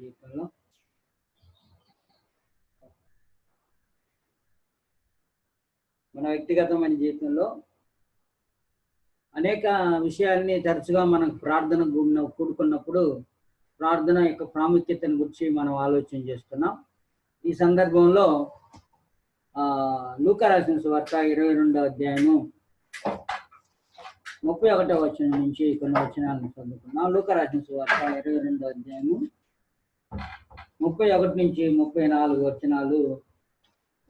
జీవితంలో మన వ్యక్తిగతమైన జీవితంలో అనేక విషయాల్ని తరచుగా మనం ప్రార్థన కూడుకున్నప్పుడు ప్రార్థన యొక్క ప్రాముఖ్యతను గురించి మనం ఆలోచన చేస్తున్నాం. ఈ సందర్భంలో లూకా రాసిన సువార్త 22వ అధ్యాయము 31వ వచనం నుంచి కొన్ని వచనాలను చదువుకున్నాం. లూకా రాసిన సువార్త 22వ అధ్యాయము 31 నుంచి 34 వచనాలు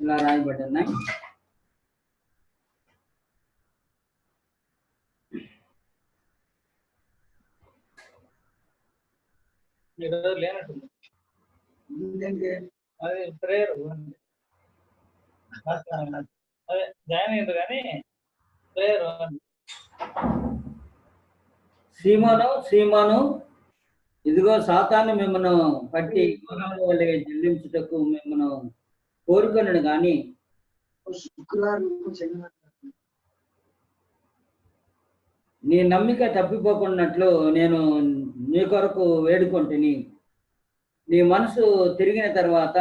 ఇలా రాయబడున్నాయి. లేనట్టుంది అది ప్రేయర్ అదే జాయిన్ అయ్యారు కానీ ప్రేయర్. సీమోను ఇదిగో సాతాను మిమ్మను పట్టి వలె చెల్లించుటకు మిమ్మను కోరుకొనడు కానీ నీ నమ్మిక తప్పిపోకున్నట్లు నేను నీ కొరకు వేడుకొంటిని. నీ మనసు తిరిగిన తర్వాత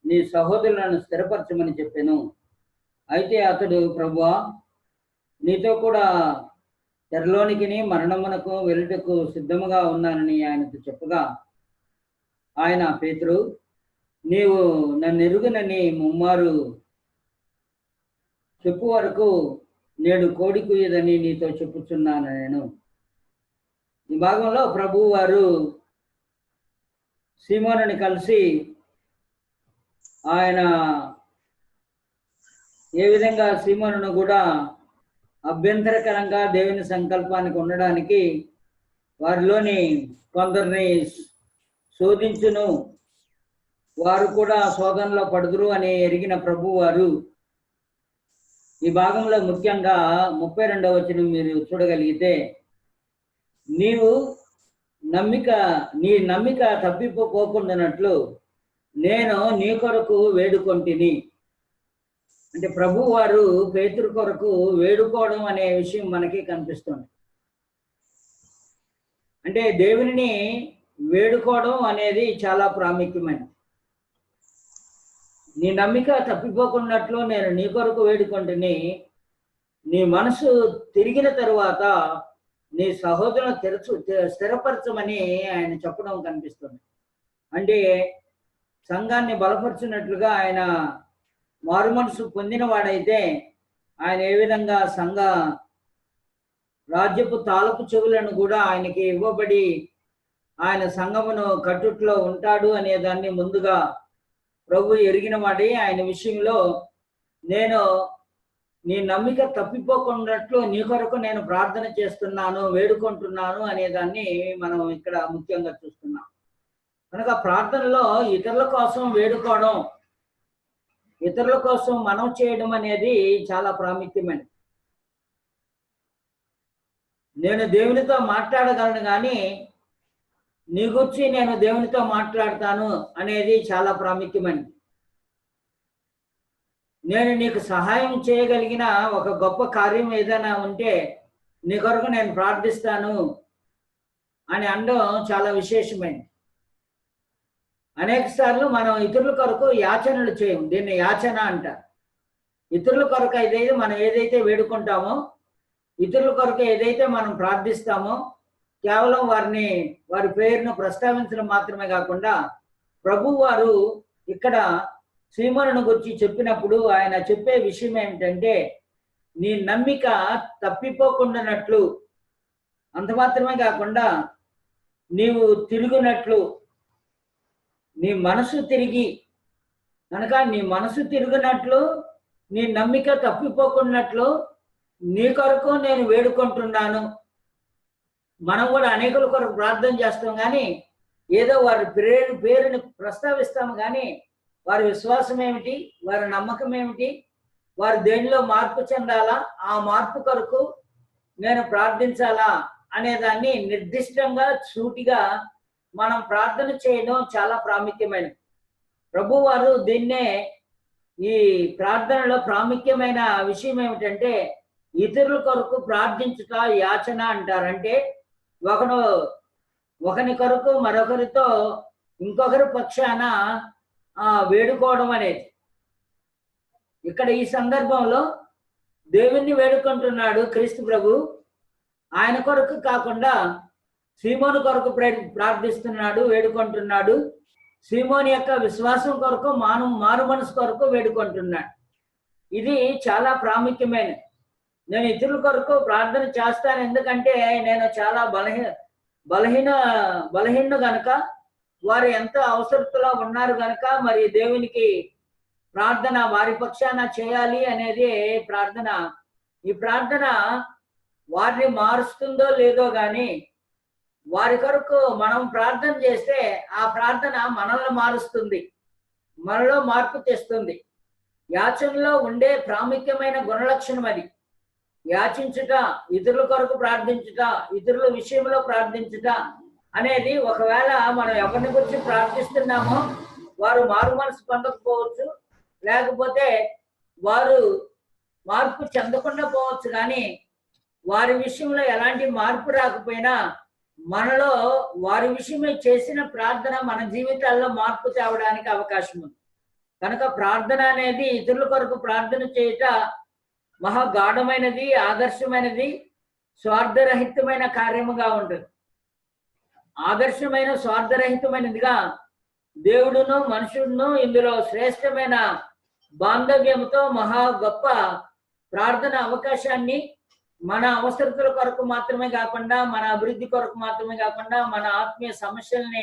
నీ సహోదరులను స్థిరపరచమని చెప్పాను. అయితే అతడు, ప్రభువా, నీతో కూడా తెరలోనికి మరణమునకు వెళ్ళుటకు సిద్ధముగా ఉన్నానని ఆయనతో చెప్పగా, ఆయన, పేతురు, నీవు నన్ను ఎరుగునని ముమ్మారు చెప్పు వరకు నేడు కోడి కుయ్యదని నీతో చెప్పుచున్నాను నేను. ఈ భాగంలో ప్రభువు వారు సీమోనుని కలిసి ఆయన ఏ విధంగా సీమోనును కూడా అభ్యంతరకరంగా దేవుని సంకల్పానికి ఉండడానికి వారిలోని కొందరిని శోధించును, వారు కూడా శోధనలో పడుదురు అని ఎరిగిన ప్రభు వారు ఈ భాగంలో ముఖ్యంగా 32వ వచనం మీరు చూడగలిగితే, నీ నమ్మిక తప్పిపోకుండానట్లు నేను నీ కొరకు వేడుకొంటిని. అంటే ప్రభు వారు పేతురు కొరకు వేడుకోవడం అనే విషయం మనకి కనిపిస్తుంది. అంటే దేవుని వేడుకోవడం అనేది చాలా ప్రాముఖ్యమైనది. నీ నమ్మిక తప్పిపోకున్నట్లు నేను నీ కొరకు వేడుకొంటిని. నీ మనసు తిరిగిన తరువాత నీ సహోదరులను స్థిరపరచమని ఆయన చెప్పడం కనిపిస్తుంది. అంటే సంఘాన్ని బలపరిచినట్లుగా ఆయన మారు మనసు పొందిన వాడైతే ఆయన ఏ విధంగా సంఘ రాజ్యపు తాలపు చెవులను కూడా ఆయనకి ఇవ్వబడి ఆయన సంఘమును కట్టుట్లో ఉంటాడు అనే దాన్ని ముందుగా ప్రభు ఎరిగిన వాడి ఆయన విషయంలో నేను నీ నమ్మిక తప్పిపోకున్నట్లు నీ కొరకు నేను ప్రార్థన చేస్తున్నాను, వేడుకుంటున్నాను అనే దాన్ని మనం ఇక్కడ ముఖ్యంగా చూస్తున్నాం. కనుక ప్రార్థనలో ఇతరుల కోసం వేడుకోవడం, ఇతరుల కోసం మనం చేయడం అనేది చాలా ప్రాముఖ్యమైనది. నేను దేవునితో మాట్లాడగలను కానీ నీ గురించి నేను దేవునితో మాట్లాడతాను అనేది చాలా ప్రాముఖ్యమైనది. నేను నీకు సహాయం చేయగలిగిన ఒక గొప్ప కార్యం ఏదైనా ఉంటే నీ కొరకు నేను ప్రార్థిస్తాను అని అనడం చాలా విశేషమైనది. అనేక సార్లు మనం ఇతరుల కొరకు యాచనలు చేయము, దీన్ని యాచన అంటారు. ఇతరుల కొరకు ఏదైతే మనం ఏదైతే వేడుకుంటామో, ఇతరుల కొరకు ఏదైతే మనం ప్రార్థిస్తామో, కేవలం వారి పేరును ప్రస్తావించడం మాత్రమే కాకుండా ప్రభు వారు ఇక్కడ సీమోనును గురించి చెప్పినప్పుడు ఆయన చెప్పే విషయం ఏమిటంటే, నీ నమ్మిక తప్పిపోకుండానట్లు, అంత మాత్రమే కాకుండా నీవు తిరుగునట్లు, నీ మనసు తిరిగి కనుక నీ మనసు తిరిగినట్లు, నీ నమ్మిక తప్పిపోకున్నట్లు నీ కొరకు నేను వేడుకుంటున్నాను. మనం కూడా అనేకుల కొరకు ప్రార్థన చేస్తాం కానీ ఏదో వారి పేరుని ప్రస్తావిస్తాము కానీ వారి విశ్వాసం ఏమిటి, వారి నమ్మకం ఏమిటి, వారు దేనిలో మార్పు చెందాలా, ఆ మార్పు కొరకు నేను ప్రార్థించాలా అనే దాన్ని నిర్దిష్టంగా సూటిగా మనం ప్రార్థన చేయడం చాలా ప్రాముఖ్యమైనది. ప్రభు వారు దీన్నే ఈ ప్రార్థనలో ప్రాముఖ్యమైన విషయం ఏమిటంటే ఇతరుల కొరకు ప్రార్థించుట యాచన అంటారంటే ఒకని కొరకు మరొకరితో ఇంకొకరి పక్షాన వేడుకోవడం అనేది. ఇక్కడ ఈ సందర్భంలో దేవుణ్ణి వేడుకుంటున్నాడు క్రీస్తు ప్రభు. ఆయన కొరకు కాకుండా సీమోను కొరకు ప్రార్థిస్తున్నాడు, వేడుకుంటున్నాడు. సీమోని యొక్క విశ్వాసం కొరకు, మారు మనసు కొరకు వేడుకుంటున్నాడు. ఇది చాలా ప్రాముఖ్యమైనది. నేను ఇతరుల కొరకు ప్రార్థన చేస్తాను, ఎందుకంటే నేను చాలా బలహీన గనక, వారు ఎంతో అవసరతలో ఉన్నారు గనక మరి దేవునికి ప్రార్థన వారి పక్షాన చేయాలి అనేది ప్రార్థన. ఈ ప్రార్థన వారిని మారుస్తుందో లేదో కానీ వారి కొరకు మనం ప్రార్థన చేస్తే ఆ ప్రార్థన మనల్ని మారుస్తుంది, మనలో మార్పు తెస్తుంది. యాచనలో ఉండే ప్రాముఖ్యమైన గుణలక్షణం అది. యాచించుట, ఇతరుల కొరకు ప్రార్థించుట, ఇతరుల విషయంలో ప్రార్థించుట అనేది, ఒకవేళ మనం ఎవరిని గురించి ప్రార్థిస్తున్నామో వారు మారు మనసు పొందకపోవచ్చు, లేకపోతే వారు మార్పు చెందకుండా పోవచ్చు, కానీ వారి విషయంలో ఎలాంటి మార్పు రాకపోయినా మనలో వారి విషయమై చేసిన ప్రార్థన మన జీవితాల్లో మార్పు తేవడానికి అవకాశం ఉంది. కనుక ప్రార్థన అనేది, ఇతరుల కొరకు ప్రార్థన చేయుట మహా గాఢమైనది, ఆదర్శమైనది, స్వార్థరహితమైన కార్యముగా ఉంటుంది. ఆదర్శమైన స్వార్థరహితమైనదిగా దేవుడును మనుషుడును ఇందులో శ్రేష్టమైన బాంధవ్యంతో మహా గొప్ప ప్రార్థన అవకాశాన్ని మన అవసరతల కొరకు మాత్రమే కాకుండా, మన అభివృద్ధి కొరకు మాత్రమే కాకుండా, మన ఆత్మీయ సమస్యల్ని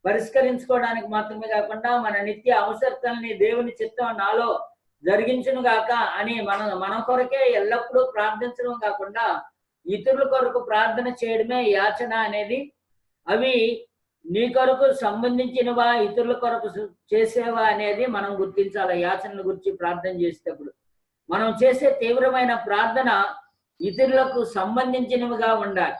పరిష్కరించుకోవడానికి మాత్రమే కాకుండా, మన నిత్య అవసరతల్ని దేవుని చిత్తం నాలో జరిగించును గాక అని మన కొరకే ఎల్లప్పుడూ ప్రార్థించడం కాకుండా ఇతరుల కొరకు ప్రార్థన చేయడమే యాచన అనేది. అవి నీ కొరకు సంబంధించినవా, ఇతరుల కొరకు చేసేవా అనేది మనం గుర్తించాలి. యాచనల గురించి ప్రార్థన చేసేటప్పుడు మనం చేసే తీవ్రమైన ప్రార్థన ఇతరులకు సంబంధించినవిగా ఉండాలి.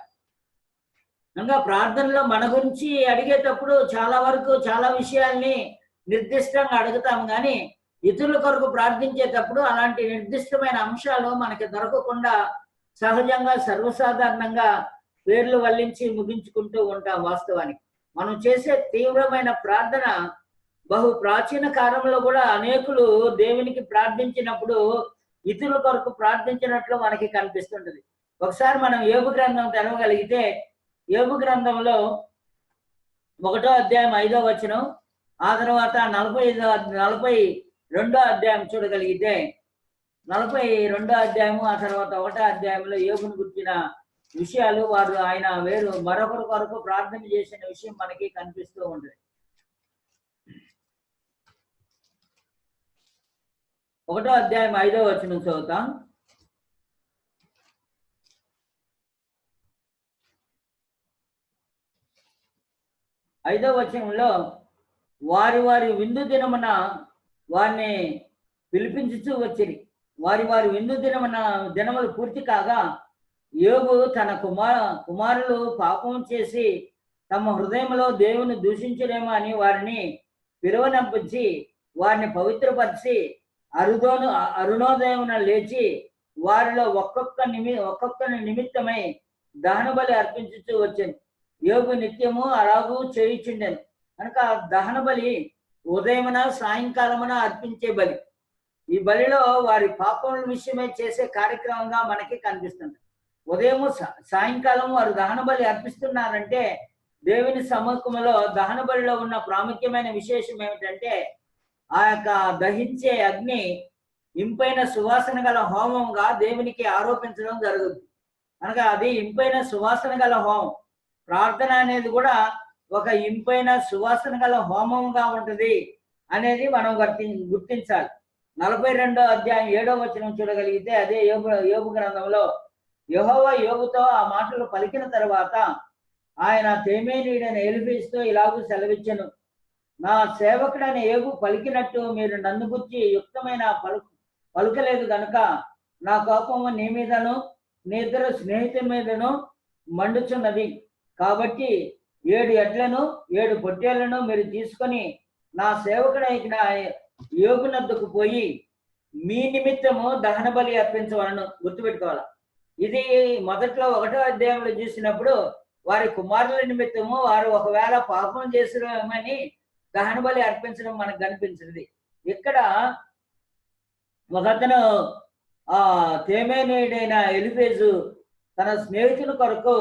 ఇంకా ప్రార్థనలో మన గురించి అడిగేటప్పుడు చాలా వరకు చాలా విషయాల్ని నిర్దిష్టంగా అడుగుతాం, కానీ ఇతరుల కొరకు ప్రార్థించేటప్పుడు అలాంటి నిర్దిష్టమైన అంశాలు మనకి దొరకకుండా సహజంగా సర్వసాధారణంగా పేర్లు వల్లించి ముగించుకుంటూ ఉంటాం. వాస్తవానికి మనం చేసే తీవ్రమైన ప్రార్థన బహు ప్రాచీన కాలంలో కూడా అనేకులు దేవునికి ప్రార్థించినప్పుడు ఇతరుల కొరకు ప్రార్థించినట్లు మనకి కనిపిస్తుంటది. ఒకసారి మనం యోబు గ్రంథం తెరవగలిగితే, యోబు గ్రంథంలో 1వ అధ్యాయం 5వ వచనం, ఆ తర్వాత 42వ అధ్యాయం చూడగలిగితే 42వ అధ్యాయము, ఆ తర్వాత 1వ అధ్యాయంలో యోబును గురించిన విషయాలు, ఆయన మరొకరి కొరకు ప్రార్థన చేసిన విషయం మనకి కనిపిస్తూ ఉంటుంది. 1వ అధ్యాయం 5వ వచనం చదువుతాం. ఐదవ వచనంలో, వారి విందు దినమున వారిని పిలిపించుచూ వచ్చిరి. వారి విందు దినములు పూర్తి కాగా యోబు తన కుమారులు పాపం చేసి తమ హృదయంలో దేవుని దూషించలేమో అని వారిని పిలువనంపించి వారిని పవిత్రపరిచి అరుణోదయమున లేచి వారిలో ఒక్కొక్కని నిమిత్తమై దహన బలి అర్పించుతూ వచ్చింది. యోబు నిత్యము అలాగూ చేయుచుండెను. కనుక దహన బలి ఉదయమున సాయంకాలమున అర్పించే బలి. ఈ బలిలో వారి పాపముల విషయమై చేసే కార్యక్రమంగా మనకి కనిపిస్తుంది. ఉదయము సాయంకాలము వారు దహన బలి అర్పిస్తున్నారంటే దేవుని సముఖంలో దహన బలిలో ఉన్న ప్రాముఖ్యమైన విశేషం ఏమిటంటే, ఆ యొక్క దహించే అగ్ని ఇంపైన సువాసన గల హోమంగా దేవునికి ఆరోపించడం జరుగుతుంది. అనగా అది ఇంపైన సువాసన గల హోమం. ప్రార్థన అనేది కూడా ఒక ఇంపైన సువాసన గల హోమంగా ఉంటుంది అనేది మనం గుర్తించాలి. 42వ అధ్యాయం 7వ వచనం చూడగలిగితే, అదే యోబు గ్రంథంలో యెహోవా యోబుతో ఆ మాటలు పలికిన తర్వాత ఆయన తేమేనీయుడైన ఎలీఫజుతో ఇలాగూ సెలవిచ్చెను, నా సేవకుడైన యోబు పలికినట్టు మీరు నన్ను గురించి యుక్తమైన పలుకలేదు గనుక నా కోపము నీ మీదను నీ ఇద్దరు స్నేహితుల మీదను మండుచున్నది. కాబట్టి 7 ఎడ్లను 7 పొట్టేళ్లను మీరు తీసుకొని నా సేవకుడైన యోబునద్దుకు పోయి మీ నిమిత్తము దహన బలి అర్పించవలను. గుర్తుపెట్టుకోవాలి. ఇది మొదట్లో 1వ అధ్యాయంలో చూసినప్పుడు వారి కుమారుల నిమిత్తము వారు ఒకవేళ పాపం చేసినామని దహన బలి అర్పించడం మనకు కనిపించింది. ఇక్కడ ఒకతను తేమేనీయుడైన ఎలిఫేజు తన స్నేహితుని కొరకు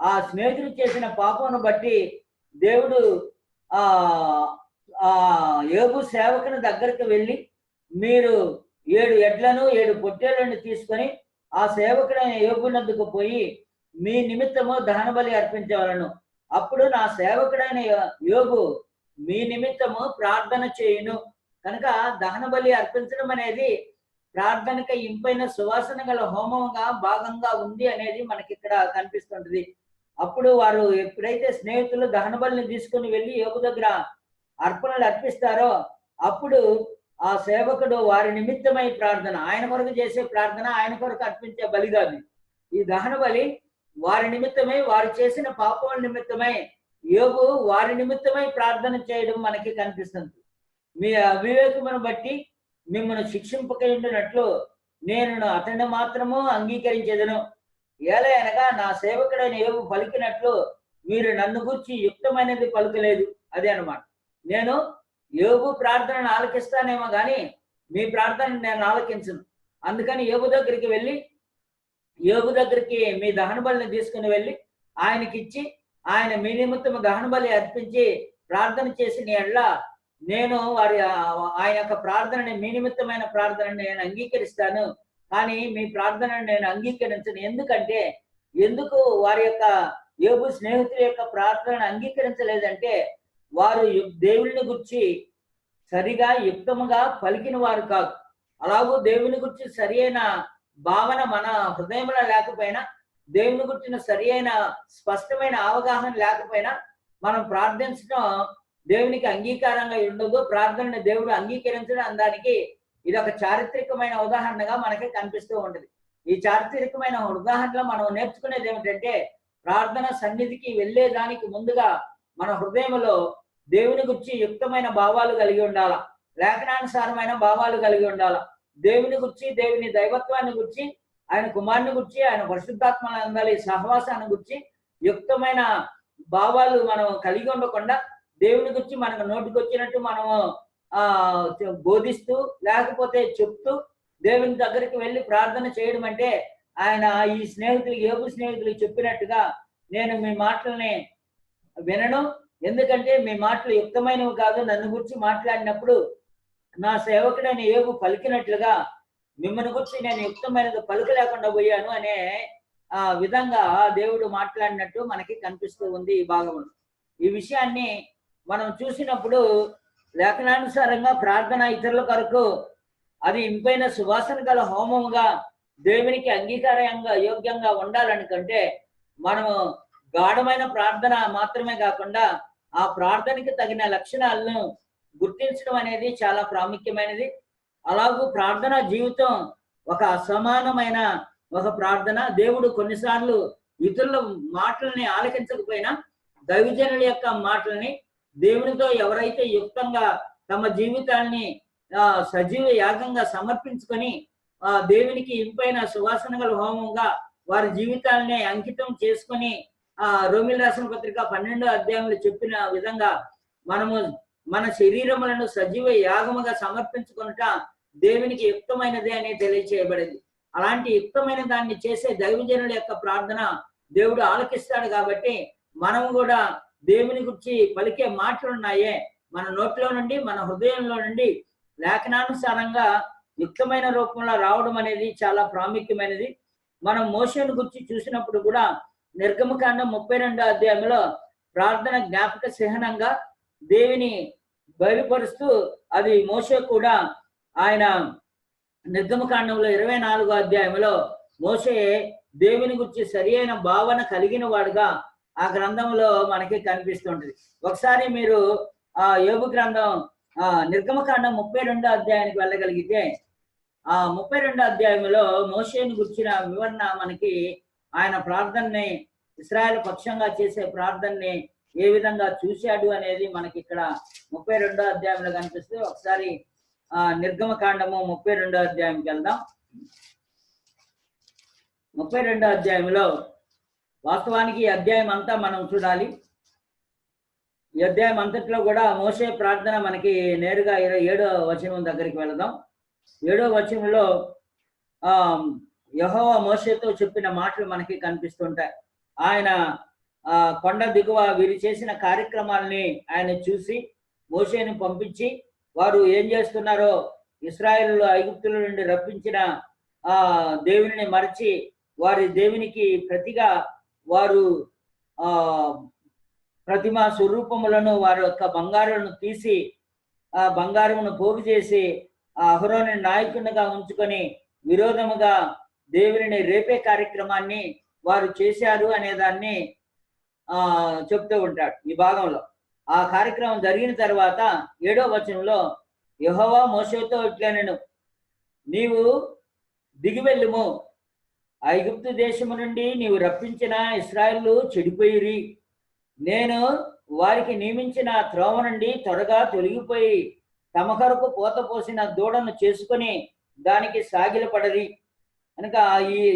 ఆ స్నేహితుడు చేసిన పాపమును బట్టి దేవుడు యోబు సేవకుని దగ్గరికి వెళ్ళి, మీరు 7 ఎడ్లను 7 పొట్టేళ్లను తీసుకొని ఆ సేవకుడైన యోబు నద్దుకు పోయి మీ నిమిత్తము దహన బలి అర్పించవలను. అప్పుడు నా సేవకుడైన యోబు మీ నిమిత్తము ప్రార్థన చేయును. కనుక దహన బలి అర్పించడం అనేది ప్రార్థనకి ఇంపైన సువాసన గల హోమంగా భాగంగా ఉంది అనేది మనకి ఇక్కడ కనిపిస్తుంటది. అప్పుడు వారు ఎప్పుడైతే స్నేహితులు దహన బలిని తీసుకుని వెళ్ళి యోబు దగ్గర అర్పణలు అర్పిస్తారో అప్పుడు ఆ సేవకుడు వారి నిమిత్తమై ప్రార్థన, ఆయన కొరకు చేసే ప్రార్థన, ఆయన కొరకు అర్పించే బలి కాదు. ఈ దహన బలి వారి నిమిత్తమై, వారు చేసిన పాపముల నిమిత్తమై యోబు వారి నిమిత్తమై ప్రార్థన చేయడం మనకి కనిపిస్తుంది. మీ అవివేకమును బట్టి మిమ్మల్ని శిక్షింపకుండానట్లు నేను అతన్ని మాత్రము అంగీకరించేదను. ఎలా అనగా నా సేవకుడైన యోబు పలికినట్లు మీరు నన్ను గూర్చి యుక్తమైనది పలుకలేదు. అదే అనమాట. నేను యోబు ప్రార్థనను ఆలకిస్తానేమో కానీ మీ ప్రార్థనను నేను ఆలకించను. అందుకని యోబు దగ్గరికి వెళ్ళి, యోబు దగ్గరికి మీ దహన బలిని తీసుకుని వెళ్ళి ఆయనకి ఇచ్చి, ఆయన మీ నిమిత్తము దహన బలి అర్పించి ప్రార్థన చేసిన ఎడ్ల నేను ఆయన యొక్క ప్రార్థనని, మీ నిమిత్తమైన ప్రార్థనని నేను అంగీకరిస్తాను, కానీ మీ ప్రార్థనను నేను అంగీకరించను. ఎందుకు వారి యొక్క యోబు స్నేహితుల యొక్క ప్రార్థనను అంగీకరించలేదంటే వారు దేవుని గురించి సరిగా యుక్తముగా పలికిన వారు కాదు. అలాగూ దేవుని గురించి సరి అయిన భావన మన హృదయంలో లేకపోయినా, దేవుని గురించిన సరి అయిన స్పష్టమైన అవగాహన లేకపోయినా మనం ప్రార్థించడం దేవునికి అంగీకారంగా ఉండదు. ప్రార్థనని దేవుడు అంగీకరించడం దానికి ఇది ఒక చారిత్రకమైన ఉదాహరణగా మనకి కనిపిస్తూ ఉంటుంది. ఈ చారిత్రకమైన ఉదాహరణలో మనం నేర్చుకునేది ఏమిటంటే, ప్రార్థన సన్నిధికి వెళ్ళేదానికి ముందుగా మన హృదయంలో దేవుని గురించి యుక్తమైన భావాలు కలిగి ఉండాల, లేఖనానుసారమైన భావాలు కలిగి ఉండాల. దేవుని గురించి, దేవుని దైవత్వాన్ని గురించి, ఆయన కుమారుని గురించి, ఆయన పరిశుద్ధాత్మను అందాలి సహవాసాన్ని గురించి యుక్తమైన భావాలు మనం కలిగి ఉండకుండా దేవుని గురించి మనకు నోటికొచ్చినట్టు మనము బోధిస్తూ లేకపోతే చెప్తూ దేవుని దగ్గరికి వెళ్ళి ప్రార్థన చేయడం అంటే, ఆయన ఈ స్నేహితులు, యోబు స్నేహితులు చెప్పినట్టుగా నేను మీ మాటలని వినను, ఎందుకంటే మీ మాటలు యుక్తమైనవి కాదు, నన్ను గురించి మాట్లాడినప్పుడు నా సేవకుడైన యోబు పలికినట్లుగా మిమ్మల్ని గురించి నేను యుక్తమైనది పలుకలేకుండా పోయాను అనే విధంగా దేవుడు మాట్లాడినట్టు మనకి కనిపిస్తూ ఉంది ఈ భాగంలో. ఈ విషయాన్ని మనం చూసినప్పుడు లేఖనానుసారంగా ప్రార్థన ఇతరుల కొరకు అది ఇంపైన సువాసన గల హోమముగా దేవునికి అంగీకారంగా యోగ్యంగా ఉండాలనుకుంటే మనము గాఢమైన ప్రార్థన మాత్రమే కాకుండా ఆ ప్రార్థనకి తగిన లక్షణాలను గుర్తించడం అనేది చాలా ప్రాముఖ్యమైనది. అలాగూ ప్రార్థన జీవితం ఒక అసమానమైన ఒక ప్రార్థన. దేవుడు కొన్నిసార్లు ఇతరుల మాటలని ఆలకించకపోయినా దైవజనుల యొక్క మాటలని, దేవునితో ఎవరైతే యుక్తంగా తమ జీవితాన్ని సజీవ యాగంగా సమర్పించుకొని దేవునికి ఇంపైన సువాసన గల హోమంగా వారి జీవితాలని అంకితం చేసుకొని రోమిల రాసిన పత్రిక 12వ అధ్యాయంలో చెప్పిన విధంగా మనము మన శరీరములను సజీవ యాగముగా సమర్పించుకొనుట దేవునికి యుక్తమైనదే అని తెలియచేయబడింది. అలాంటి యుక్తమైన దాన్ని చేసే దైవజనుల యొక్క ప్రార్థన దేవుడు ఆలకిస్తాడు. కాబట్టి మనము కూడా దేవుని గురించి పలికే మాటలు ఉన్నాయే మన నోట్లో నుండి, మన హృదయంలో నుండి లేఖనానుసారంగా యుక్తమైన రూపంలో రావడం అనేది చాలా ప్రాముఖ్యమైనది. మనం మోషేను గురించి చూసినప్పుడు కూడా నిర్గమకాండం 32వ అధ్యాయంలో ప్రార్థన జ్ఞాపక చిహ్నంగా దేవుని బయలుపరుస్తూ అది మోషే కూడా ఆయన నిర్గమకాండంలో 24వ అధ్యాయంలో మోషే దేవుని గురించి సరి అయిన భావన కలిగిన వాడుగా ఆ గ్రంథంలో మనకి కనిపిస్తుంటది. ఒకసారి మీరు యోబు గ్రంథం నిర్గమకాండం 32వ అధ్యాయానికి వెళ్ళగలిగితే ఆ 32వ అధ్యాయంలో మోషేను గురించిన వివరణ మనకి, ఆయన ప్రార్థనని, ఇశ్రాయేలు పక్షంగా చేసే ప్రార్థనని ఏ విధంగా చూశాడు అనేది మనకి ఇక్కడ 32వ అధ్యాయంలో కనిపిస్తుంది. ఒకసారి నిర్గమకాండము 32వ అధ్యాయంకి వెళ్దాం. 32వ అధ్యాయంలో వాస్తవానికి ఈ అధ్యాయం అంతా మనం చూడాలి. ఈ అధ్యాయం అంతట్లో కూడా మోషే ప్రార్థన మనకి నేరుగా 7వ వచనం దగ్గరికి వెళదాం. 7వ వచనంలో యెహోవా మోషేతో చెప్పిన మాటలు మనకి కనిపిస్తుంటాయి. ఆయన కొండ దిగువ వీరు చేసిన కార్యక్రమాలని ఆయన చూసి మోషేని పంపించి వారు ఏం చేస్తున్నారో, ఇశ్రాయేలు ఐగుప్తుల నుండి రప్పించిన దేవునిని మరచి వారి దేవునికి ప్రతిగా వారు ప్రతిమా స్వరూపములను వారి యొక్క బంగారులను తీసి ఆ బంగారమును పోగు చేసి అహరోను నాయకునిగా ఉంచుకొని విరోధముగా దేవుని రేపే కార్యక్రమాన్ని వారు చేశారు అనే దాన్ని చెప్తూ ఉంటాడు ఈ భాగంలో. ఆ కార్యక్రమం జరిగిన తర్వాత 7వ వచనంలో యెహోవా మోషేతో ఇట్లనెను, నీవు దిగి వెళ్ళుము, ఐగుప్తు దేశము నుండి నీవు రప్పించిన ఇశ్రాయేలు చెడిపోయిరి. నేను వారికి నియమించిన త్రోవ నుండి త్వరగా తొలగిపోయి తమ కొరకు పోత పోసిన దూడను చేసుకొని దానికి సాగిలపడరి. కనుక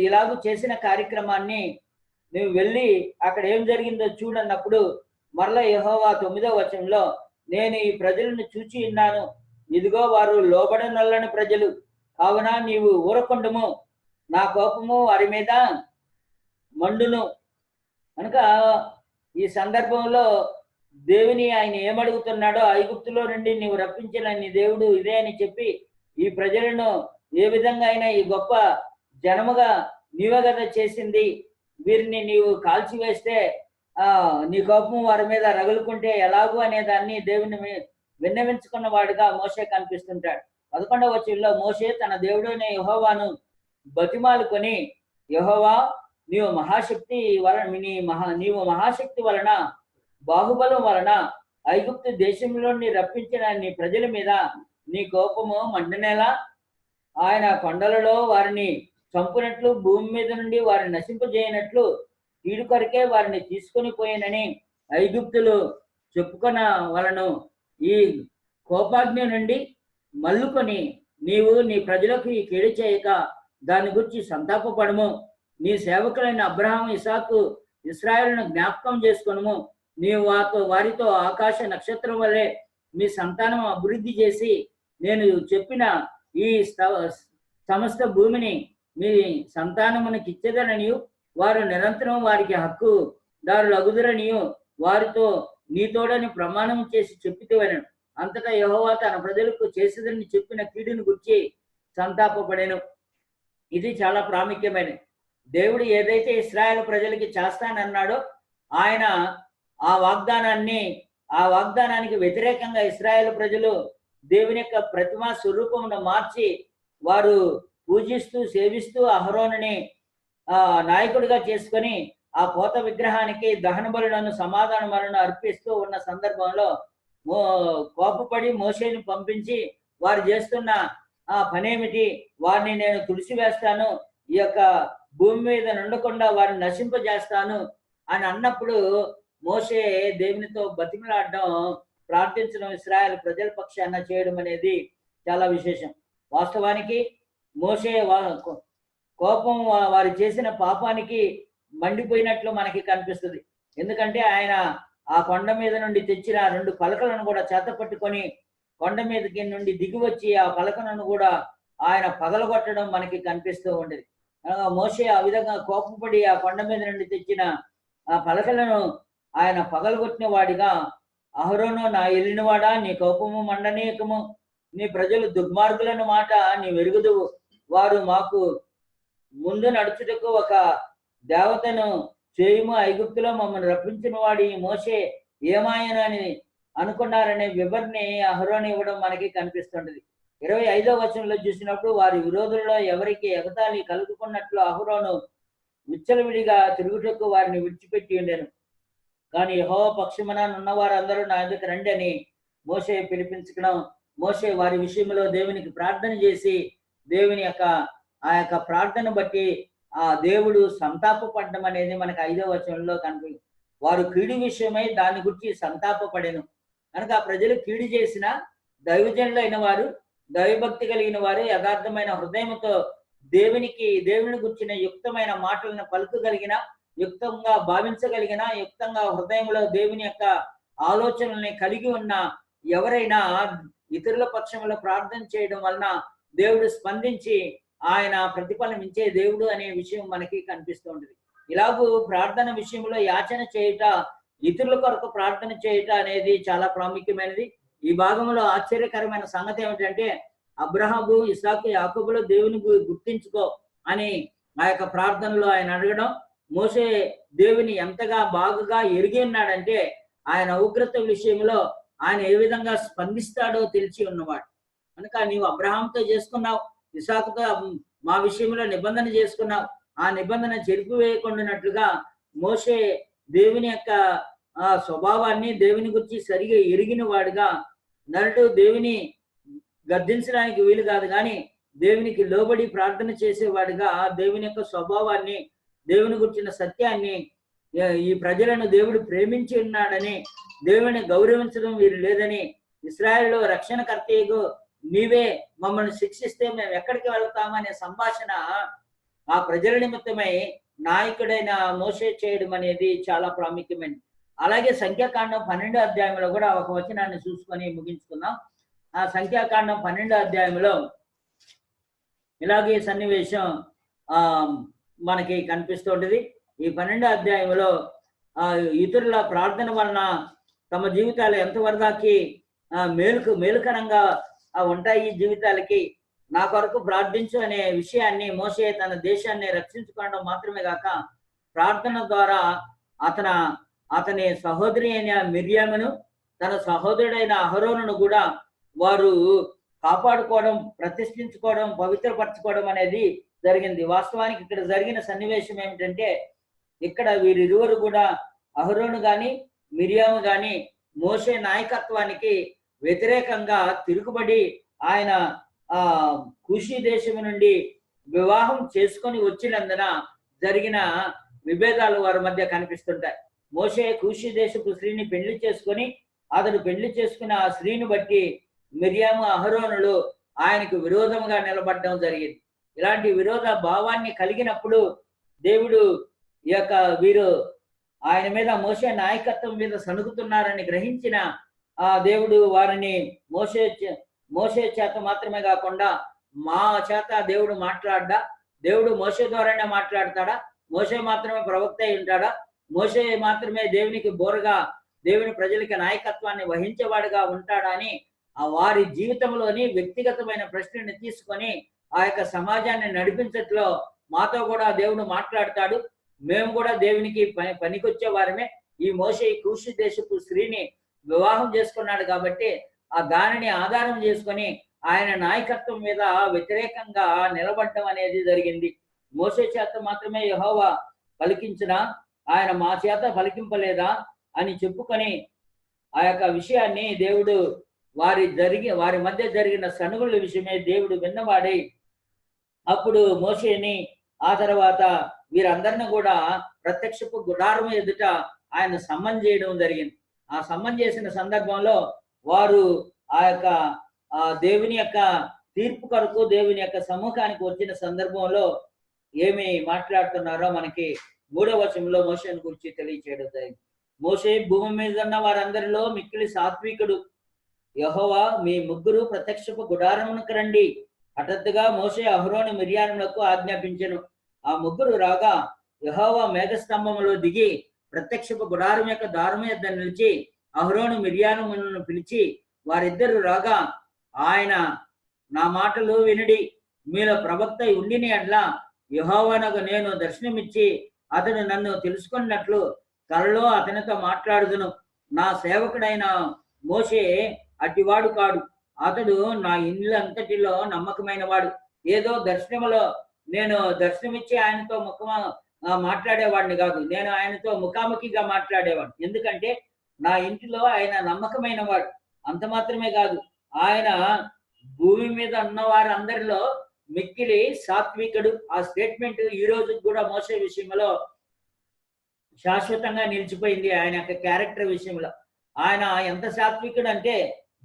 ఇలాగూ చేసిన కార్యక్రమాన్ని నువ్వు వెళ్ళి అక్కడ ఏం జరిగిందో చూడన్నప్పుడు మరలా యెహోవా 9వ వచనంలో, నేను ఈ ప్రజలను చూచి ఉన్నాను, ఇదిగో వారు లోబడనొల్లని ప్రజలు, కావున నీవు ఊరకుండుము, నా కోపము వారి మీద మండును. కనుక ఈ సందర్భంలో దేవుని ఆయన ఏమడుగుతున్నాడో, ఐగుప్తులో నుండి నీవు రప్పించిన నీ దేవుడు ఇదే అని చెప్పి ఈ ప్రజలను ఏ విధంగా అయినా ఈ గొప్ప జనముగా నీవే కదా చేసింది, వీరిని నీవు కాల్చివేస్తే నీ కోపం వారి మీద రగులుకుంటే ఎలాగూ అనే దాన్ని దేవుని విన్నవించుకున్న వాడిగా మోషే కనిపిస్తుంటాడు. 11వ వచనంలో మోషే తన దేవుడైన యెహోవాను బతిమాలుకొని, యెహోవా నీవు మహాశక్తి వలన బాహుబలం వలన ఐగుప్తు దేశంలో రప్పించిన నీ ప్రజల మీద నీ కోపము మండనేలా? ఆయన కొండలలో వారిని చంపునట్లు భూమి మీద నుండి వారిని నశింపజేయనట్లు కీడు కొరకే వారిని తీసుకొని పోయినని ఐగుప్తులు చెప్పుకొన వలను ఈ కోపాగ్ని నుండి మల్లుకొని నీవు నీ ప్రజలకు ఈ కీడు చేయక దాని గురించి సంతాపపడము. నీ సేవకులైన అబ్రహాము, ఇసాకు, ఇశ్రాయేలును జ్ఞాపకం చేసుకొనుము. నీవు వారితో ఆకాశ నక్షత్రం వల్లే మీ సంతానం అభివృద్ధి చేసి నేను చెప్పిన ఈ సమస్త భూమిని మీ సంతానమునకి ఇచ్చేదననియు వారు నిరంతరం వారికి హక్కు దారులు అగుదురనియు వారితో నీతోడని ప్రమాణం చేసి చెప్పితేవనను. అంతటా యెహోవా తన ప్రజలకు చేసేదని చెప్పిన కీడుని గురించి సంతాపపడెను. ఇది చాలా ప్రాముఖ్యమైనది. దేవుడు ఏదైతే ఇశ్రాయేలు ప్రజలకి చేస్తానన్నాడో ఆయన ఆ వాగ్దానానికి వ్యతిరేకంగా ఇశ్రాయేలు ప్రజలు దేవుని యొక్క ప్రతిమా స్వరూపమును మార్చి వారు పూజిస్తూ సేవిస్తూ అహరోనుని నాయకుడిగా చేసుకొని ఆ పోత విగ్రహానికి దహన బలులను సమాధాన బలులను అర్పిస్తూ ఉన్న సందర్భంలో కోపపడి మోషేని పంపించి వారు చేస్తున్న ఆ పనేమిటి, వారిని నేను తుడిచివేస్తాను, ఈ యొక్క భూమి మీద నుండకుండా వారిని నశింపజేస్తాను అని అన్నప్పుడు మోషే దేవునితో బతిమలాడడం, ప్రార్థించడం, ఇశ్రాయేలు ప్రజల పక్షాన చేయడం అనేది చాలా విశేషం. వాస్తవానికి మోషే కోపం వారు చేసిన పాపానికి మండిపోయినట్లు మనకి కనిపిస్తుంది. ఎందుకంటే ఆయన ఆ కొండ మీద నుండి తెచ్చిన 2 పలకలను కూడా చేత పట్టుకొని కొండ మీదకి నుండి దిగి వచ్చి ఆ పలకలను కూడా ఆయన పగలగొట్టడం మనకి కనిపిస్తూ ఉండేది. మోషే ఆ విధంగా కోపపడి ఆ కొండ మీద నుండి తెచ్చిన ఆ పలకలను ఆయన పగలగొట్టిన వాడిగా, అహరోను నా ఎలినవాడా, నీ కోపము మండనీయకము, నీ ప్రజలు దుర్మార్గులను మాట నీ వెరుగుదువు, వారు మాకు ముందు నడుచుటకు ఒక దేవతను చేయుము, ఐగుప్తులో మమ్మల్ని రప్పించిన వాడి మోషే ఏమాయనని అనుకున్నారనే వివరణని అహరోను ఇవ్వడం మనకి కనిపిస్తుంటది. 25వ వచనంలో చూసినప్పుడు వారి విరోధులలో ఎవరికి ఎగతాళి కలుగుకున్నట్లు అహరోను విచ్చలవిడిగా తిరుగుటకు వారిని విడిచిపెట్టి ఉండెను. కానీ యెహోవా పక్షమున ఉన్న వారందరూ నా దగ్గర రండి అని మోషే పిలిపించుకోవడం, మోషే వారి విషయంలో దేవునికి ప్రార్థన చేసి దేవుని యొక్క ఆ యొక్క ప్రార్థన బట్టి ఆ దేవుడు సంతాపపడడం అనేది మనకు 5వ వచనంలో కనిపి వారు కీడు విషయమై దాని గురించి సంతాపపడెను. కనుక ఆ ప్రజలు కీడు చేసిన దైవజనులైన వారు, దైవభక్తి కలిగిన వారు, యథార్థమైన హృదయంతో దేవుని గుర్చిన యుక్తమైన మాటలను పలుకగలిగిన యుక్తంగా భావించగలిగిన, యుక్తంగా హృదయంలో దేవుని యొక్క ఆలోచనల్ని కలిగి ఉన్న ఎవరైనా ఇతరుల పక్షంలో ప్రార్థన చేయడం వలన దేవుడు స్పందించి ఆయన ప్రతిఫలం ఇచ్చే దేవుడు అనే విషయం మనకి కనిపిస్తూ ఉంటుంది. ఇలాగూ ప్రార్థన విషయంలో యాచన చేయుట, ఇతరుల కొరకు ప్రార్థన చేయుట అనేది చాలా ప్రాముఖ్యమైనది. ఈ భాగంలో ఆశ్చర్యకరమైన సంగతి ఏమిటంటే, అబ్రహాము, ఇస్సాకు, యాకోబులో దేవుని గుర్తించుకో అని ఆ యొక్క ప్రార్థనలో ఆయన అడగడం, మోషే దేవుని ఎంతగా బాగుగా ఎరిగి ఉన్నాడంటే ఆయన ఉగ్రత విషయంలో ఆయన ఏ విధంగా స్పందిస్తాడో తెలిసి ఉన్నవాడు. కనుక నీవు అబ్రహాంతో చేసుకున్నావు, ఇస్సాకుతో మా విషయంలో నిబంధన చేసుకున్నావు, ఆ నిబంధన చెరిపివేయకుండానట్లుగా మోషే దేవుని యొక్క స్వభావాన్ని, దేవుని గురించి సరిగా ఎరిగిన వాడుగా, నరుడు దేవుని గద్దించడానికి వీలు కాదు కానీ దేవునికి లోబడి ప్రార్థన చేసేవాడుగా దేవుని యొక్క స్వభావాన్ని, దేవుని గురించిన సత్యాన్ని, ఈ ప్రజలను దేవుడు ప్రేమించి ఉన్నాడని, దేవుని గౌరవించడం వీరు లేదని, ఇశ్రాయేలులో రక్షణకర్తయ్యకు నీవే మమ్మల్ని శిక్షిస్తే మేము ఎక్కడికి వెళ్తామనే సంభాషణ ఆ ప్రజల నిమిత్తమై నాయకుడైన మోషే చేయడం అనేది చాలా ప్రాముఖ్యమైనది. అలాగే సంఖ్యాకాండం 12వ అధ్యాయంలో కూడా ఒక వచనాన్ని చూసుకొని ముగించుకుందాం. ఆ సంఖ్యాకాండం 12వ అధ్యాయంలో ఇలాగే సన్నివేశం మనకి కనిపిస్తుంటది. ఈ 12వ అధ్యాయంలో ఇతరుల ప్రార్థన వలన తమ జీవితాలు ఎంతవరదాకి మేలుకరంగా ఉంటాయి జీవితాలకి, నా కొరకు ప్రార్థించు అనే విషయాన్ని మోషే తన దేశాన్ని రక్షించుకోవడం మాత్రమే కాక ప్రార్థన ద్వారా అతని సహోదరి అయిన మిర్యామును, తన సహోదరుడైన అహరోనును కూడా వారు కాపాడుకోవడం, ప్రతిష్ఠించుకోవడం, పవిత్రపరచుకోవడం అనేది జరిగింది. వాస్తవానికి ఇక్కడ జరిగిన సన్నివేశం ఏమిటంటే, ఇక్కడ వీరిరువురు కూడా అహరోను గాని మిర్యాము గాని మోషే నాయకత్వానికి వ్యతిరేకంగా తిరుగుబడి ఆయన కూషీ దేశం నుండి వివాహం చేసుకొని వచ్చినందున జరిగిన విభేదాలు వారి మధ్య కనిపిస్తుంటాయి. మోషే కూషీ దేశపు స్త్రీని పెళ్లి చేసుకొని అతడు పెళ్లి చేసుకున్న ఆ స్త్రీని బట్టి మిర్యాము, అహరోనులు ఆయనకు విరోధంగా నిలబడడం జరిగింది. ఇలాంటి విరోధ భావాన్ని కలిగినప్పుడు దేవుడు ఈ యొక్క వీరు ఆయన మీద, మోషే నాయకత్వం మీద సణుగుతున్నారని గ్రహించిన ఆ దేవుడు వారిని మోషే చేత మాత్రమే కాకుండా మా చేత దేవుడు మాట్లాడ్డా, దేవుడు మోషే ద్వారానే మాట్లాడతాడా, మోషే మాత్రమే ప్రవక్త అయి ఉంటాడా, మోషే మాత్రమే దేవునికి బోరగా దేవుని ప్రజలకి నాయకత్వాన్ని వహించేవాడుగా ఉంటాడా అని వారి జీవితంలోని వ్యక్తిగతమైన ప్రశ్నని తీసుకొని ఆ యొక్క సమాజాన్ని నడిపించట్లో మాతో కూడా దేవుడు మాట్లాడతాడు, మేము కూడా దేవునికి పనికొచ్చే వారమే. ఈ మోషే కూషీ దేశపు స్త్రీని వివాహం చేసుకున్నాడు కాబట్టి ఆ దానిని ఆధారం చేసుకొని ఆయన నాయకత్వం మీద వ్యతిరేకంగా నిలబడటం అనేది జరిగింది. మోషే చేత మాత్రమే యెహోవా పలికించినా ఆయన మా చేత పలికింపలేదా అని చెప్పుకొని ఆ యొక్క విషయాన్ని దేవుడు వారి మధ్య జరిగిన సనుగుల విషయమే దేవుడు విన్నవాడై అప్పుడు మోషేని, ఆ తర్వాత వీరందరిని కూడా ప్రత్యక్షపు గుడారం ఎదుట ఆయన సమ్మన్ చేయడం జరిగింది. ఆ సమ్మన్ చేసిన సందర్భంలో వారు ఆ యొక్క దేవుని యొక్క తీర్పు కొరకు దేవుని యొక్క సముఖానికి వచ్చిన సందర్భంలో ఏమి మాట్లాడుతున్నారో మనకి 3వ వచనంలో మోషేను గురించి తెలియచేయడం జరిగింది. మోషే భూమి మీద ఉన్న వారందరిలో మిక్కిలి సాత్వికుడు, యెహోవా మీ ముగ్గురు ప్రత్యక్షపు గుడారమునకు రండి. హఠాత్తుగా మోషే అహరోను మిర్యాములకు ఆజ్ఞాపించెను. ఆ ముగ్గురు రాగా యెహోవా మేఘస్తంభంలో దిగి ప్రత్యక్షపు గుడారం యొక్క ద్వారం యొద్ద నిలిచి అహరోను మిర్యాములను పిలిచి వారిద్దరు రాగా ఆయన, నా మాటలు వినుడి, మీలో ప్రవక్త ఉండిని అట్లా యెహోవానకు నేను దర్శనమిచ్చి అతడు నన్ను తెలుసుకున్నట్లు కలలో అతనితో మాట్లాడుదును. నా సేవకుడైన మోషే అటివాడు కాడు, అతడు నా ఇల్లు అంతటిలో నమ్మకమైన వాడు. ఏదో దర్శనములో నేను దర్శనమిచ్చి ఆయనతో మాట్లాడేవాడిని కాదు, నేను ఆయనతో ముఖాముఖిగా మాట్లాడేవాడు. ఎందుకంటే నా ఇంటిలో ఆయన నమ్మకమైన వాడు. అంత మాత్రమే కాదు, ఆయన భూమి మీద ఉన్న వారందరిలో మిక్కిలి సాత్వికుడు. ఆ స్టేట్మెంట్ ఈ రోజు కూడా మోసే విషయంలో శాశ్వతంగా నిలిచిపోయింది. ఆయన యొక్క క్యారెక్టర్ విషయంలో ఆయన ఎంత సాత్వికుడు అంటే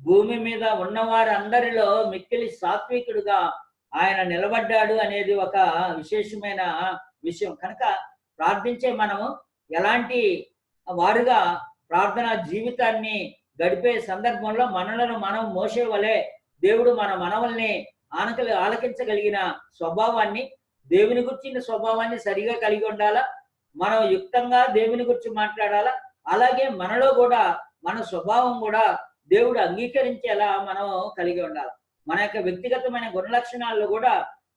భూమి మీద ఉన్న వారందరిలో మిక్కిలి సాత్వికుడుగా ఆయన నిలబడ్డాడు అనేది ఒక విశేషమైన విషయం. కనుక ప్రార్థించే మనము ఎలాంటి వారుగా ప్రార్థనా జీవితాన్ని గడిపే సందర్భంలో మనలను మనం మోసే వలె దేవుడు మన మనవల్ని ఆలకించగలిగిన స్వభావాన్ని, దేవుని గురించిన స్వభావాన్ని సరిగా కలిగి ఉండాలా. మనం యుక్తంగా దేవుని గురించి మాట్లాడాలా. అలాగే మనలో కూడా మన స్వభావం కూడా దేవుడు అంగీకరించేలా మనం కలిగి ఉండాలి. మన యొక్క వ్యక్తిగతమైన గుణలక్షణాల్లో కూడా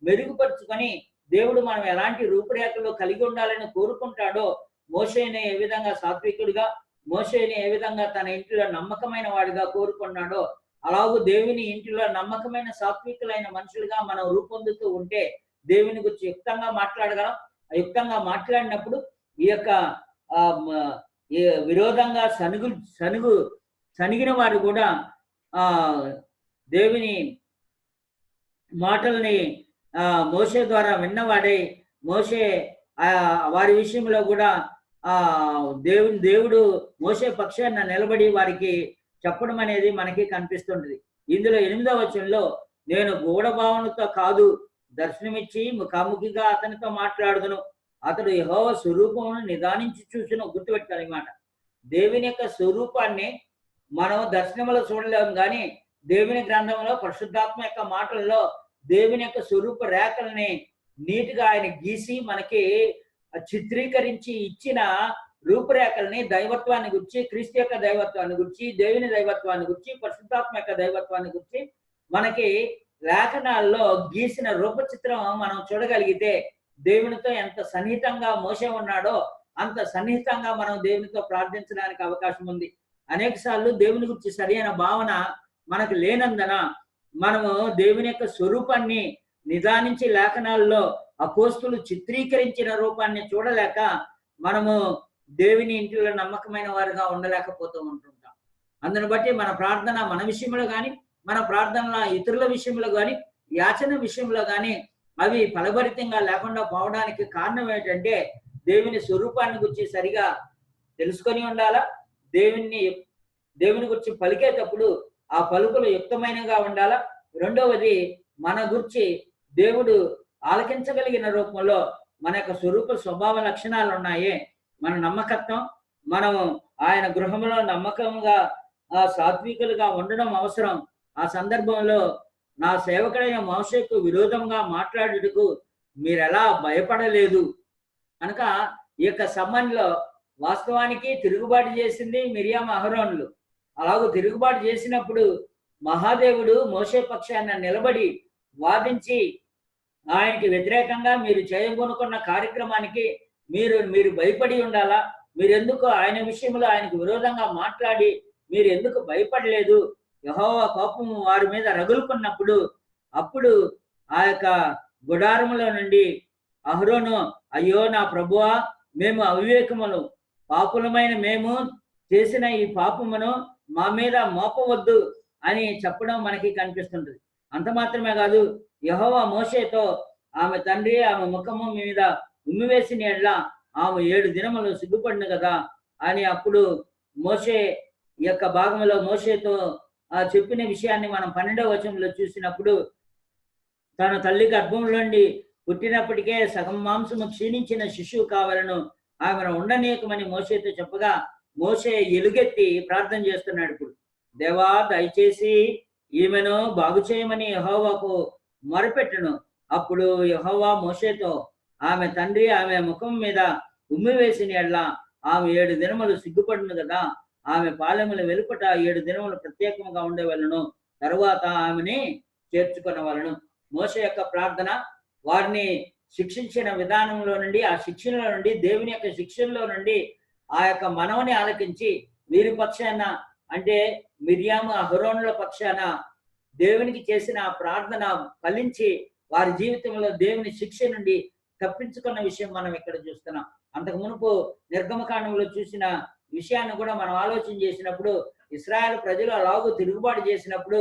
మెరుగుపరుచుకొని దేవుడు మనం ఎలాంటి రూపురేఖలు కలిగి ఉండాలని కోరుకుంటాడో, మోషేని ఏ విధంగా సాత్వికుడిగా, మోషేని ఏ విధంగా తన ఇంటిలో నమ్మకమైన వాడిగా కోరుకున్నాడో, అలాగూ దేవుని ఇంటిలో నమ్మకమైన సాత్వికులైన మనుషులుగా మనం రూపొందుతూ ఉంటే దేవుని గురించి యుక్తంగా మాట్లాడగలం. యుక్తంగా మాట్లాడినప్పుడు ఈ యొక్క విరోధంగా సనిగిన వారు కూడా దేవుని మాటల్ని మోషే ద్వారా విన్నవాడై, మోషే వారి విషయంలో కూడా దేవుడు మోషే పక్షాన నిలబడి వారికి చెప్పడం అనేది మనకి కనిపిస్తుంటది. ఇందులో 8వ వచనంలో, నేను గూఢభావనతో కాదు దర్శనమిచ్చి ముఖాముఖిగా అతనితో మాట్లాడుదును, అతడు యెహోవా స్వరూపమును నిదానించి చూసిన. గుర్తుపెట్టాలి మాట. దేవుని యొక్క స్వరూపాన్ని మనం దర్శనములో చూడలేము, కానీ దేవుని గ్రంథంలో పరిశుద్ధాత్మ యొక్క మాటల్లో దేవుని యొక్క స్వరూప రేఖల్ని నీటిగా ఆయన గీసి మనకి చిత్రీకరించి ఇచ్చిన రూపురేఖల్ని, దైవత్వాన్ని గురించి, క్రీస్తు యొక్క దైవత్వాన్ని గురించి, దేవుని దైవత్వాన్ని గురించి, పరిశుద్ధాత్మ యొక్క దైవత్వాన్ని గురించి మనకి లేఖనాల్లో గీసిన రూపచిత్రం మనం చూడగలిగితే దేవునితో ఎంత సన్నిహితంగా మోసే ఉన్నాడో అంత సన్నిహితంగా మనం దేవునితో ప్రార్థించడానికి అవకాశం ఉంది. అనేక సార్లు దేవుని గురించి సరైన భావన మనకు లేనందున మనము దేవుని యొక్క స్వరూపాన్ని నిదానించి లేఖనాల్లో అపోస్తులు చిత్రీకరించిన రూపాన్ని చూడలేక మనము దేవుని ఇంటిలో నమ్మకమైన వారుగా ఉండలేకపోతూ ఉంటుంటాం. అందుని బట్టి మన ప్రార్థన మన విషయంలో కానీ, మన ప్రార్థనల ఇతరుల విషయంలో కానీ, యాచన విషయంలో కానీ అవి ఫలభరితంగా లేకుండా పోవడానికి కారణం ఏంటంటే దేవుని స్వరూపాన్ని గురించి సరిగా తెలుసుకొని ఉండాలా. దేవుని గురించి పలికేటప్పుడు ఆ పలుకులు యుక్తమైనగా ఉండాలా. రెండవది, మన గురించి దేవుడు ఆలకించగలిగిన రూపంలో మన యొక్క స్వరూప స్వభావ లక్షణాలు ఉన్నాయి. మన నమ్మకత్వం, మనం ఆయన గృహంలో నమ్మకంగా సాత్వికులుగా ఉండడం అవసరం. ఆ సందర్భంలో నా సేవకుడైన మోషేకు విరోధంగా మాట్లాడుటకు మీరెలా భయపడలేదు కనుక ఈ యొక్క సంబంధంలో వాస్తవానికి తిరుగుబాటు చేసింది మిరియాం అహరోనులు. అలాగూ తిరుగుబాటు చేసినప్పుడు మహాదేవుడు మోషే పక్షాన నిలబడి వాదించి ఆయనకి వ్యతిరేకంగా మీరు చేయబోనుకున్న కార్యక్రమానికి మీరు భయపడి ఉండాలా. మీరెందుకు ఆయన విషయంలో ఆయనకు విరోధంగా మాట్లాడి మీరు ఎందుకు భయపడలేదు? యెహోవా కోపము వారి మీద రగులుకున్నప్పుడు అప్పుడు ఆ యొక్క గుడారములో నుండి అహరోను, అయ్యో నా ప్రభువా, మేము అవివేకములు పాపులమైన మేము చేసిన ఈ పాపమును మా మీద మోపవద్దు అని చెప్పడం మనకి కనిపిస్తుంటది. అంత మాత్రమే కాదు, యెహోవా మోషేతో ఆమె తండ్రి ఆమె ముఖము మీద ఉమ్మివేసిన ఎడ్ల ఆమె 7 దినములు సిగ్గుపడిన కదా అని అప్పుడు మోషే యొక్క భాగంలో మోషేతో చెప్పిన విషయాన్ని మనం 12వ వచనంలో చూసినప్పుడు, తన తల్లి గర్భంలోండి పుట్టినప్పటికే సగం మాంసము క్షీణించిన శిశువు కావాలను ఆమెను ఉండనీయకమని మోషేతో చెప్పగా మోషే ఎలుగెత్తి ప్రార్థన చేస్తున్నాడు. ఇప్పుడు దేవా దయచేసి ఈమెను బాగు చేయమని యెహోవాకు మొరపెట్టును. అప్పుడు యెహోవా మోషేతో ఆమె తండ్రి ఆమె ముఖం మీద ఉమ్మి వేసిన ఎడ్ల ఆమె 7 దినములు సిగ్గుపడును కదా, ఆమె పాలెముల వెలుపట 7 దినములు ప్రత్యేకంగా ఉండేవలను, తరువాత ఆమెని చేర్చుకొనవలను. మోషే యొక్క ప్రార్థన వారిని శిక్షించిన విధానంలో నుండి, ఆ శిక్షణలో నుండి, దేవుని యొక్క శిక్షణలో నుండి ఆ యొక్క మనవని ఆలకించి వీరి పక్షాన అంటే మిరియాము అహరోనుల పక్షాన దేవునికి చేసిన ఆ ప్రార్థన ఫలించి వారి జీవితంలో దేవుని శిక్ష నుండి తప్పించుకున్న విషయం మనం ఇక్కడ చూస్తున్నాం. అంతకు మునుపు నిర్గమకాండంలో చూసిన విషయాన్ని కూడా మనం ఆలోచన చేసినప్పుడు ఇశ్రాయేలు ప్రజలు అలాగూ తిరుగుబాటు చేసినప్పుడు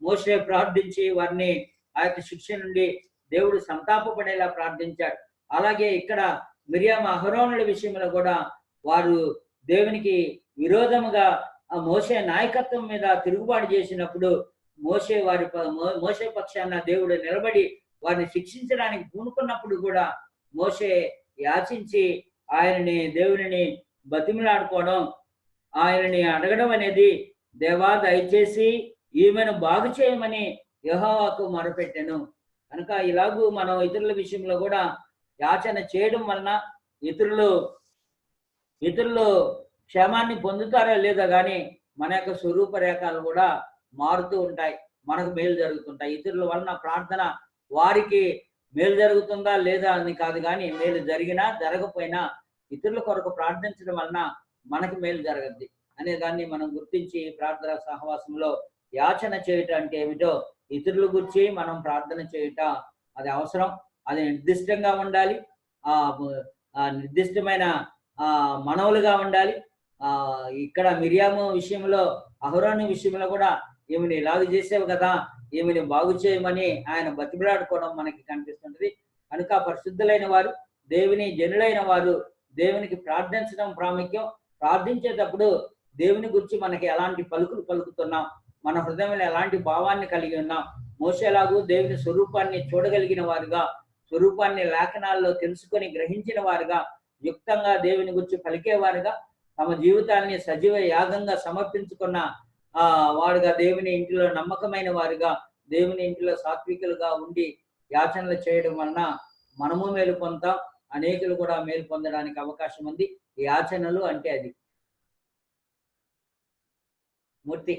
మోషే ప్రార్థించి వారిని ఆ యొక్క శిక్ష నుండి దేవుడు సంతాపపడేలా ప్రార్థించాడు. అలాగే ఇక్కడ మిరియాము అహరోనుల విషయంలో కూడా వారు దేవునికి విరోధముగా ఆ మోషే నాయకత్వం మీద తిరుగుబాటు చేసినప్పుడు మోషే పక్షాన దేవుడు నిలబడి వారిని శిక్షించడానికి పూనుకున్నప్పుడు కూడా మోషే యాచించి ఆయనని దేవునిని బతిమిలాడుకోవడం, ఆయనని అడగడం అనేది, దేవా దయచేసి ఈమెను బాగు చేయమని యెహోవాకు మొరపెట్టెను. కనుక ఇలాగూ మనం ఇతరుల విషయంలో కూడా యాచన చేయడం వలన ఇతరులు ఇతరులు క్షేమాన్ని పొందుతారో లేదో కానీ మన యొక్క స్వరూప రేఖలు కూడా మారుతూ ఉంటాయి, మనకు మేలు జరుగుతుంటాయి. ఇతరుల వలన ప్రార్థన వారికి మేలు జరుగుతుందా లేదా అని కాదు, కానీ మేలు జరిగినా జరగకపోయినా ఇతరుల కొరకు ప్రార్థించడం వలన మనకి మేలు జరగద్ది అనే దాన్ని మనం గుర్తించి ప్రార్థన సహవాసంలో యాచన చేయటం అంటే ఏమిటో ఇతరుల గురించి మనం ప్రార్థన చేయట అది అవసరం. అది నిర్దిష్టంగా ఉండాలి, నిర్దిష్టమైన మనవులుగా ఉండాలి. ఇక్కడ మిరియాము విషయంలో, అహరోను విషయంలో కూడా ఈమెను ఇలాగ చేసేవి కదా, ఈమెను బాగు చేయమని ఆయన బతిమిలాడుకోవడం మనకి కనిపిస్తుంటది. కనుక పరిశుద్ధులైన వారు, దేవుని జనులైన వారు దేవునికి ప్రార్థించడం ప్రాముఖ్యం. ప్రార్థించేటప్పుడు దేవుని గురించి మనకి ఎలాంటి పలుకులు పలుకుతున్నాం, మన హృదయంలో ఎలాంటి భావాన్ని కలిగి ఉన్నాం, మోషేలాగు దేవుని స్వరూపాన్ని చూడగలిగిన వారుగా, స్వరూపాన్ని లేఖనాల్లో తెలుసుకొని గ్రహించిన వారుగా, యుక్తంగా దేవుని గురించి పలికేవారుగా, తమ జీవితాన్ని సజీవ యాగంగా సమర్పించుకున్న వారుగా, దేవుని ఇంటిలో నమ్మకమైన వారుగా, దేవుని ఇంటిలో సాత్వికులుగా ఉండి యాచనలు చేయడం వలన మనము మేలు పొందుతాం, అనేకులు కూడా మేలు పొందడానికి అవకాశం ఉంది. ఈ యాచనలు అంటే అది. మూర్తి.